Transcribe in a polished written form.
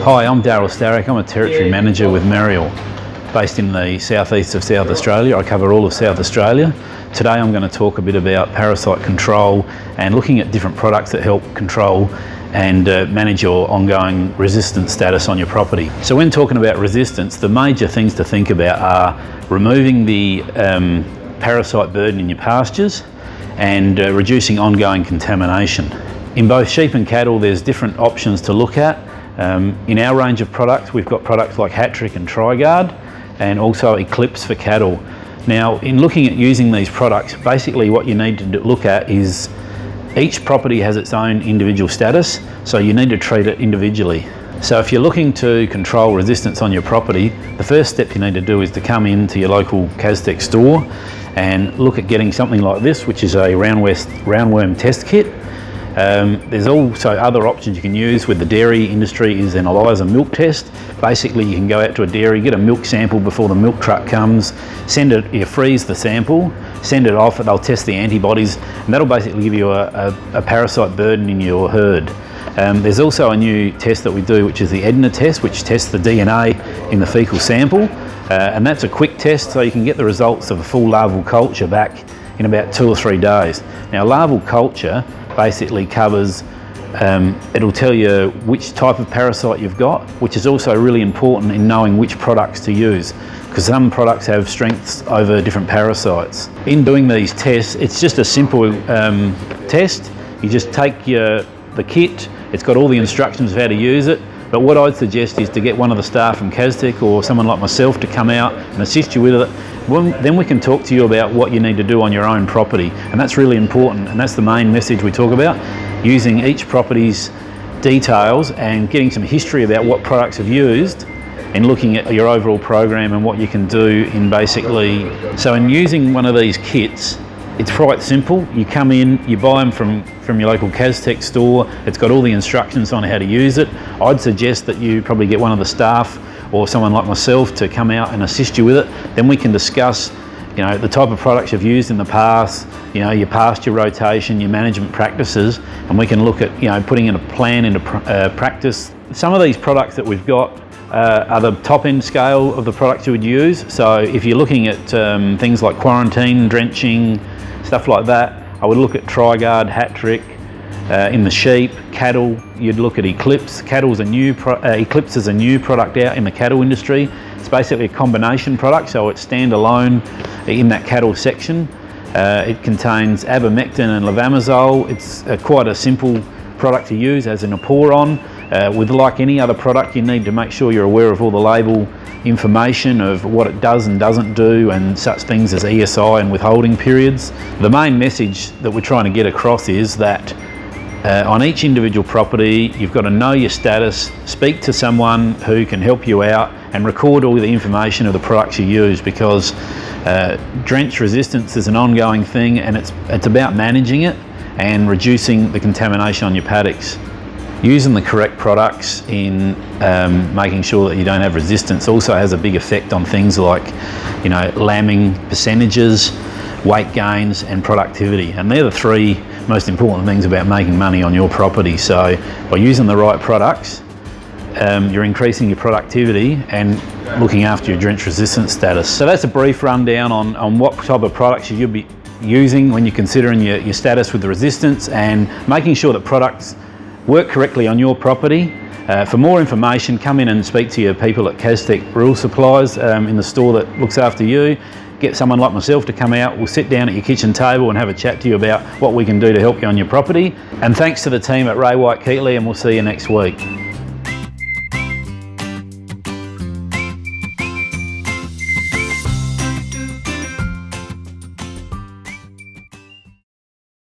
Hi, I'm Daryl Starick. I'm a Territory Manager with Marial, based in the southeast of South Australia. I cover all of South Australia. Today I'm going to talk a bit about parasite control and looking at different products that help control and manage your ongoing resistance status on your property. So when talking about resistance, the major things to think about are removing the parasite burden in your pastures and reducing ongoing contamination. In both sheep and cattle, there's different options to look at. In our range of products, we've got products like Hat-Trick and Tri-Guard, and also Eclipse for cattle. Now, in looking at using these products, basically what you need to look at is each property has its own individual status, so you need to treat it individually. So if you're looking to control resistance on your property, the first step you need to do is to come into your local Kaztec store and look at getting something like this, which is a roundworm test kit. There's also other options you can use with the dairy industry is an ELISA milk test. Basically, you can go out to a dairy, get a milk sample before the milk truck comes, you freeze the sample, send it off, and they'll test the antibodies, and that'll basically give you a parasite burden in your herd. There's also a new test that we do, which is the EDNA test, which tests the DNA in the fecal sample, and that's a quick test, so you can get the results of a full larval culture back in about 2 or 3 days. Now, larval culture basically covers, it'll tell you which type of parasite you've got, which is also really important in knowing which products to use, because some products have strengths over different parasites. In doing these tests, it's just a simple test. You just take the kit, it's got all the instructions of how to use it, but what I'd suggest is to get one of the staff from Kaztec or someone like myself to come out and assist you with it. Then we can talk to you about what you need to do on your own property, and that's really important, and that's the main message we talk about, using each property's details and getting some history about what products have used and looking at your overall program and what you can do in basically. So in using one of these kits, it's quite simple. You come in, you buy them from your local Kaztec store. It's got all the instructions on how to use it. I'd suggest that you probably get one of the staff or someone like myself to come out and assist you with it. Then we can discuss, the type of products you've used in the past, your pasture rotation, your management practices, and we can look at, putting in a plan into practice. Some of these products that we've got are the top end scale of the products you would use. So if you're looking at things like quarantine, drenching, stuff like that, I would look at Tri-Guard, Hat-Trick. In the sheep, cattle, you'd look at Eclipse. Eclipse is a new product out in the cattle industry. It's basically a combination product, so it's standalone in that cattle section. It contains abamectin and levamisole. It's quite a simple product to use as an aporon. With like any other product, you need to make sure you're aware of all the label information of what it does and doesn't do, and such things as ESI and withholding periods. The main message that we're trying to get across is that on each individual property, you've got to know your status, speak to someone who can help you out, and record all the information of the products you use, because drench resistance is an ongoing thing, and it's about managing it and reducing the contamination on your paddocks. Using the correct products in making sure that you don't have resistance also has a big effect on things like, lambing percentages, weight gains, and productivity. And they're the 3 most important things about making money on your property. So by using the right products, you're increasing your productivity and looking after your drench resistance status. So that's a brief rundown on what type of products you'll be using when you're considering your status with the resistance, and making sure that products work correctly on your property. For more information, come in and speak to your people at Kaztec Rural Supplies in the store that looks after you. Get someone like myself to come out. We'll sit down at your kitchen table and have a chat to you about what we can do to help you on your property. And thanks to the team at Ray White Keatley, and we'll see you next week.